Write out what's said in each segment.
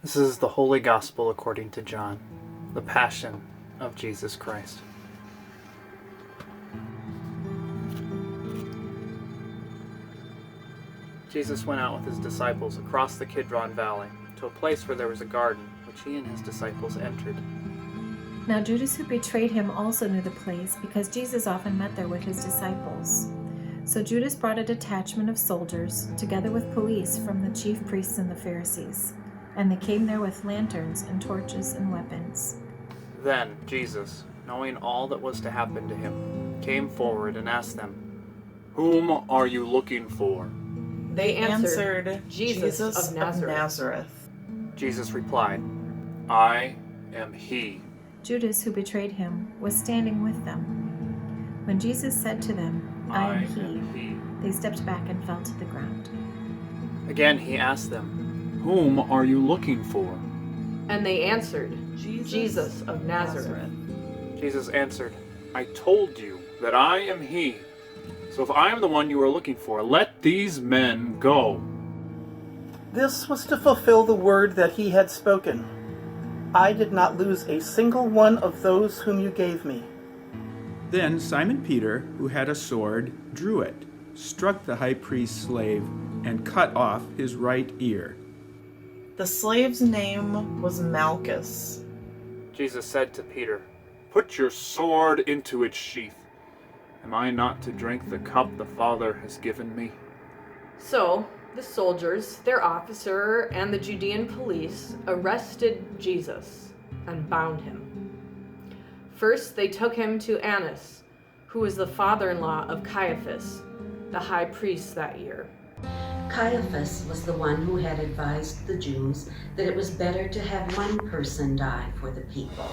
This is the Holy Gospel according to John, the Passion of Jesus Christ. Jesus went out with his disciples across the Kidron Valley to a place where there was a garden, which he and his disciples entered. Now Judas, who betrayed him, also knew the place, because Jesus often met there with his disciples. So Judas brought a detachment of soldiers, together with police from the chief priests and the Pharisees, and they came there with lanterns and torches and weapons. Then Jesus, knowing all that was to happen to him, came forward and asked them, "Whom are you looking for?" They answered, Jesus of Nazareth. Jesus replied, "I am he." Judas, who betrayed him, was standing with them. When Jesus said to them, I am he, they stepped back and fell to the ground. Again he asked them, "Whom are you looking for?" And they answered, Jesus of Nazareth. Jesus answered, "I told you that I am he. So if I am the one you are looking for, let these men go." This was to fulfill the word that he had spoken. I did not lose a single one of those whom you gave me. Then Simon Peter, who had a sword, drew it, struck the high priest's slave, and cut off his right ear. The slave's name was Malchus. Jesus said to Peter, "Put your sword into its sheath. Am I not to drink the cup the Father has given me?" So the soldiers, their officer, and the Judean police arrested Jesus and bound him. First, they took him to Annas, who was the father-in-law of Caiaphas, the high priest that year. Caiaphas was the one who had advised the Jews that it was better to have one person die for the people.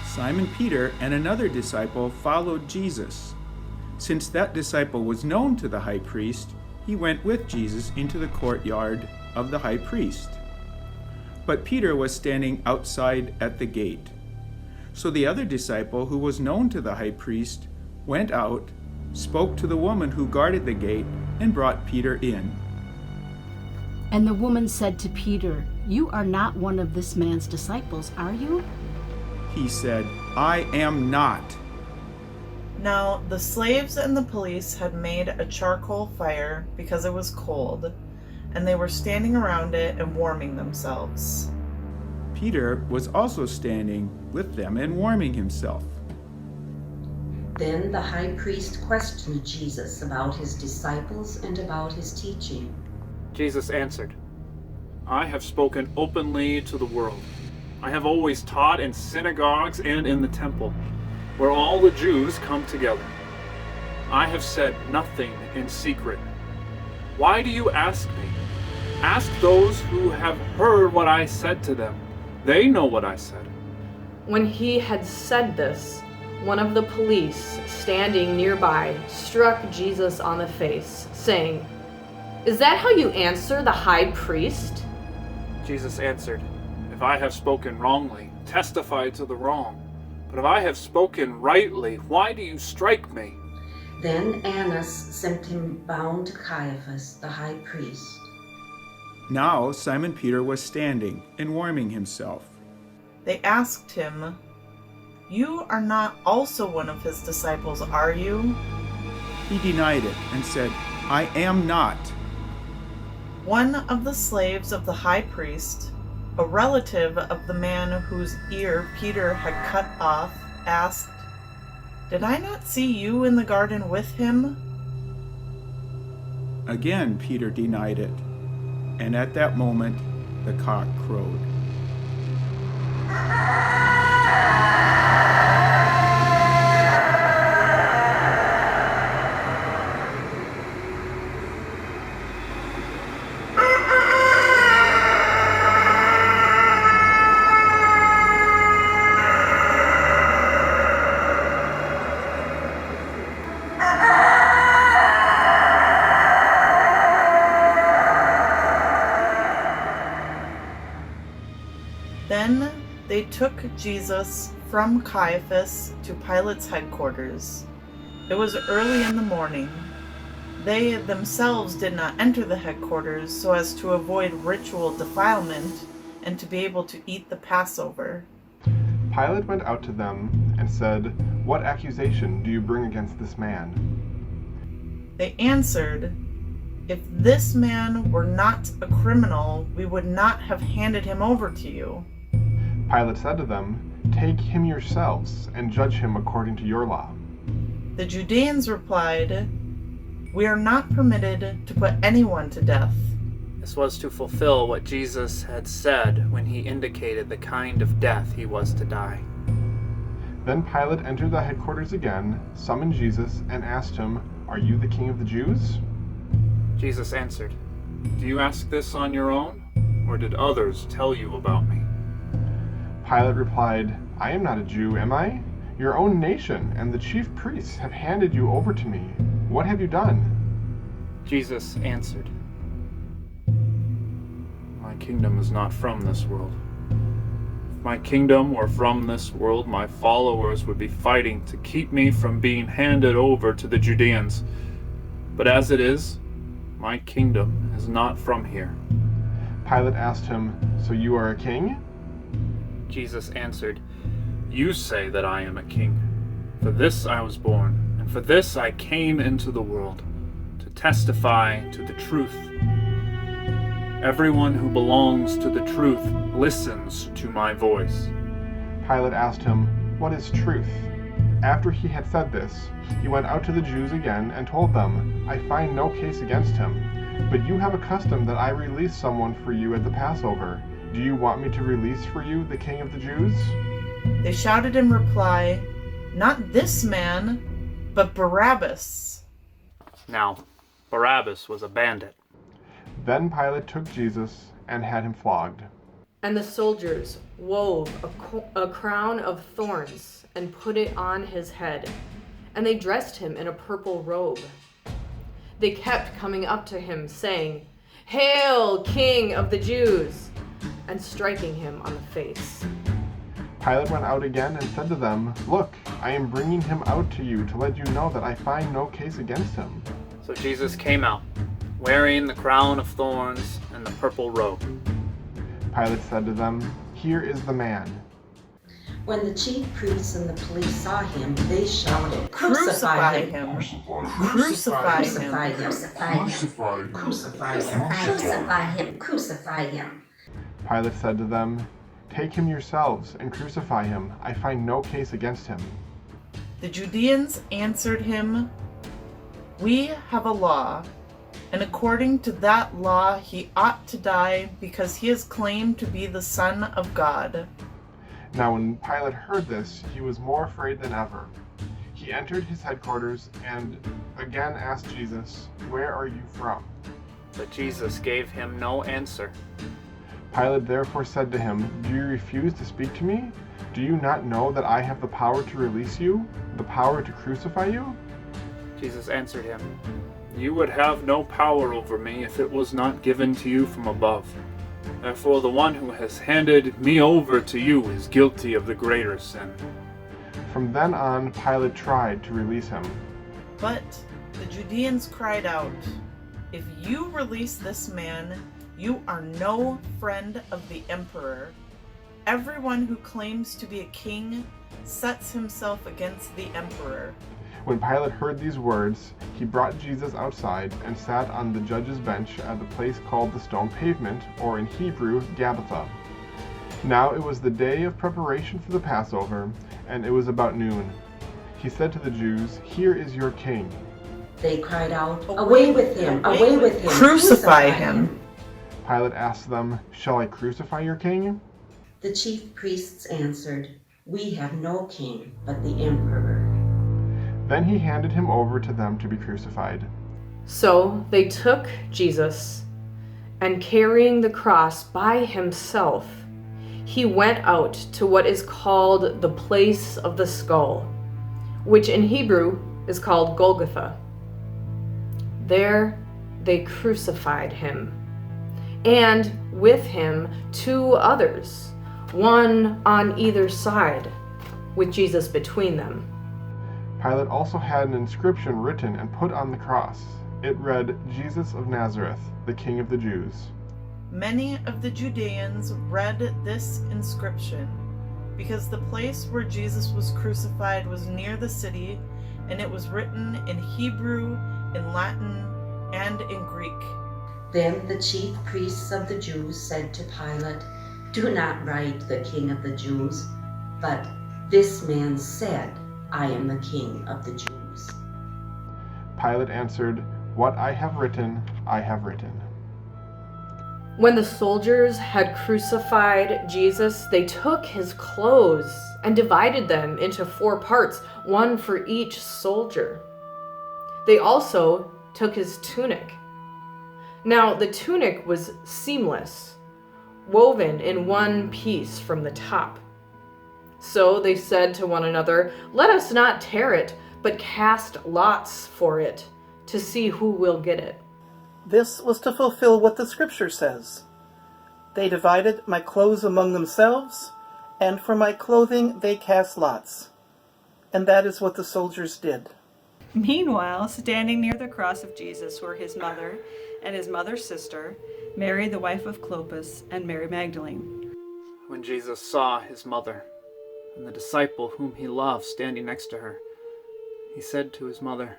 Simon Peter and another disciple followed Jesus. Since that disciple was known to the high priest, he went with Jesus into the courtyard of the high priest. But Peter was standing outside at the gate. So the other disciple, who was known to the high priest, went out, spoke to the woman who guarded the gate, and brought Peter in. And the woman said to Peter, "You are not one of this man's disciples, are you?" He said, "I am not." Now the slaves and the police had made a charcoal fire because it was cold, and they were standing around it and warming themselves. Peter was also standing with them and warming himself. Then the high priest questioned Jesus about his disciples and about his teaching. Jesus answered, "I have spoken openly to the world. I have always taught in synagogues and in the temple, where all the Jews come together. I have said nothing in secret. Why do you ask me? Ask those who have heard what I said to them. They know what I said." When he had said this, one of the police standing nearby struck Jesus on the face, saying, "Is that how you answer the high priest?" Jesus answered, "If I have spoken wrongly, testify to the wrong. But if I have spoken rightly, why do you strike me?" Then Annas sent him bound to Caiaphas, the high priest. Now Simon Peter was standing and warming himself. They asked him, "You are not also one of his disciples, are you?" He denied it and said, "I am not." One of the slaves of the high priest, a relative of the man whose ear Peter had cut off, asked, "Did I not see you in the garden with him?" Again Peter denied it, and at that moment the cock crowed. Then they took Jesus from Caiaphas to Pilate's headquarters. It was early in the morning. They themselves did not enter the headquarters so as to avoid ritual defilement, and to be able to eat the Passover. Pilate went out to them and said, "What accusation do you bring against this man?" They answered, "If this man were not a criminal, we would not have handed him over to you." Pilate said to them, "Take him yourselves and judge him according to your law." The Judeans replied, "We are not permitted to put anyone to death." This was to fulfill what Jesus had said when he indicated the kind of death he was to die. Then Pilate entered the headquarters again, summoned Jesus, and asked him, "Are you the king of the Jews?" Jesus answered, "Do you ask this on your own, or did others tell you about me?" Pilate replied, "I am not a Jew, am I? Your own nation and the chief priests have handed you over to me. What have you done?" Jesus answered, "My kingdom is not from this world. If my kingdom were from this world, my followers would be fighting to keep me from being handed over to the Judeans. But as it is, my kingdom is not from here." Pilate asked him, "So you are a king?" Jesus answered, "You say that I am a king. For this I was born, and for this I came into the world, to testify to the truth. Everyone who belongs to the truth listens to my voice." Pilate asked him, "What is truth?" After he had said this, he went out to the Jews again and told them, "I find no case against him, but you have a custom that I release someone for you at the Passover. Do you want me to release for you the king of the Jews?" They shouted in reply, "Not this man, but Barabbas." Now, Barabbas was a bandit. Then Pilate took Jesus and had him flogged. And the soldiers wove a crown of thorns and put it on his head, and they dressed him in a purple robe. They kept coming up to him, saying, "Hail, King of the Jews!" and striking him on the face. Pilate went out again and said to them, "Look, I am bringing him out to you to let you know that I find no case against him." So Jesus came out, wearing the crown of thorns and the purple robe. Pilate said to them, "Here is the man." When the chief priests and the police saw him, they shouted, Crucify "Crucify him! him! Crucify Crucify him! him! Crucify him! Crucify him! Crucify him! Crucify him!" Pilate said to them, "Take him yourselves and crucify him. I find no case against him." The Judeans answered him, "We have a law, and according to that law he ought to die because he has claimed to be the Son of God." Now when Pilate heard this, he was more afraid than ever. He entered his headquarters and again asked Jesus, "Where are you from?" But Jesus gave him no answer. Pilate therefore said to him, "Do you refuse to speak to me? Do you not know that I have the power to release you, the power to crucify you?" Jesus answered him, "You would have no power over me if it was not given to you from above. Therefore the one who has handed me over to you is guilty of the greater sin." From then on, Pilate tried to release him. But the Judeans cried out, "If you release this man, you are no friend of the emperor. Everyone who claims to be a king sets himself against the emperor." When Pilate heard these words, he brought Jesus outside and sat on the judge's bench at the place called the Stone Pavement, or in Hebrew, Gabbatha. Now it was the day of preparation for the Passover, and it was about noon. He said to the Jews, "Here is your king." They cried out, "Away with him! Away with him! Crucify him!" Pilate asked them, "Shall I crucify your king?" The chief priests answered, "We have no king but the emperor." Then he handed him over to them to be crucified. So they took Jesus, and carrying the cross by himself, he went out to what is called the place of the skull, which in Hebrew is called Golgotha. There they crucified him, and with him 2 others, one on either side, with Jesus between them. Pilate also had an inscription written and put on the cross. It read, "Jesus of Nazareth, the King of the Jews." Many of the Judeans read this inscription, because the place where Jesus was crucified was near the city, and it was written in Hebrew, in Latin, and in Greek. Then the chief priests of the Jews said to Pilate, "Do not write the King of the Jews, but this man said, I am the King of the Jews." Pilate answered, "What I have written, I have written." When the soldiers had crucified Jesus, they took his clothes and divided them into 4 parts, one for each soldier. They also took his tunic. Now the tunic was seamless, woven in one piece from the top. So they said to one another, "Let us not tear it, but cast lots for it, to see who will get it." This was to fulfill what the scripture says. They divided my clothes among themselves, and for my clothing they cast lots. And that is what the soldiers did. Meanwhile, standing near the cross of Jesus were his mother and his mother's sister, Mary the wife of Clopas, and Mary Magdalene. When Jesus saw his mother and the disciple whom he loved standing next to her, he said to his mother,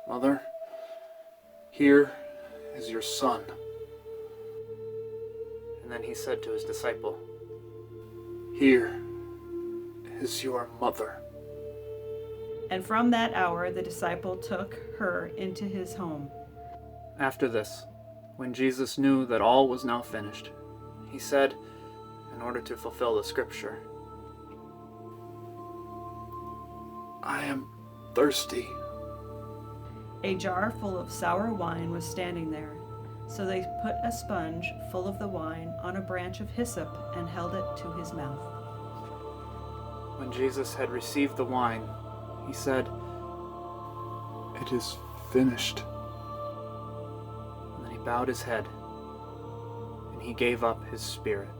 "Mother, here is your son." And then he said to his disciple, "Here is your mother." And from that hour the disciple took her into his home. After this, when Jesus knew that all was now finished, he said, in order to fulfill the scripture, "I am thirsty." A jar full of sour wine was standing there. So they put a sponge full of the wine on a branch of hyssop and held it to his mouth. When Jesus had received the wine, he said, "It is finished." And then he bowed his head, and he gave up his spirit.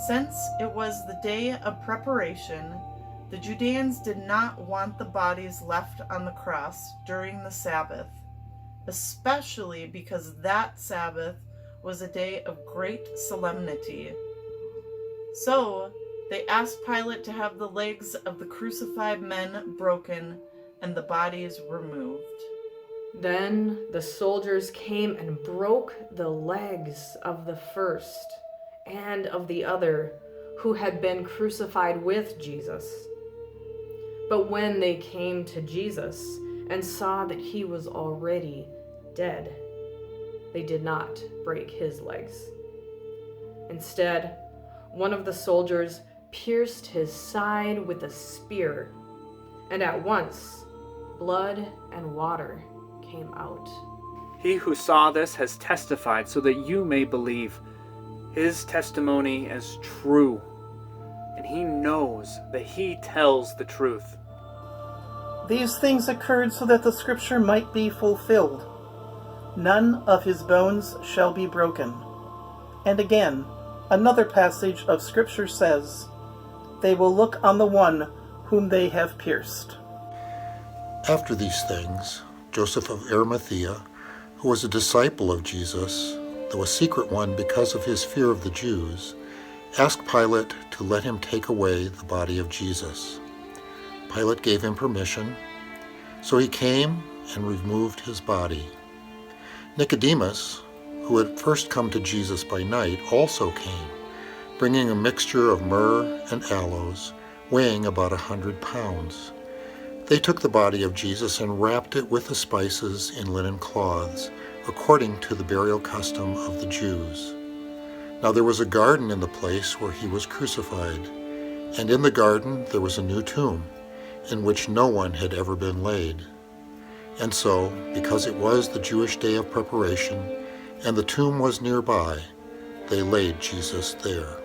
Since it was the day of preparation, the Judeans did not want the bodies left on the cross during the Sabbath, especially because that Sabbath was a day of great solemnity. So they asked Pilate to have the legs of the crucified men broken and the bodies removed. Then the soldiers came and broke the legs of the first and of the other who had been crucified with Jesus. But when they came to Jesus and saw that he was already dead, they did not break his legs. Instead, one of the soldiers pierced his side with a spear, and at once blood and water came out. He who saw this has testified so that you may believe. His testimony is true, and he knows that he tells the truth. These things occurred so that the scripture might be fulfilled. None of his bones shall be broken. And again, another passage of scripture says, "They will look on the one whom they have pierced." After these things, Joseph of Arimathea, who was a disciple of Jesus, though a secret one because of his fear of the Jews, asked Pilate to let him take away the body of Jesus. Pilate gave him permission, so he came and removed his body. Nicodemus, who had first come to Jesus by night, also came, bringing a mixture of myrrh and aloes, weighing about 100 pounds. They took the body of Jesus and wrapped it with the spices in linen cloths, according to the burial custom of the Jews. Now there was a garden in the place where he was crucified, and in the garden there was a new tomb, in which no one had ever been laid. And so, because it was the Jewish day of preparation, and the tomb was nearby, they laid Jesus there.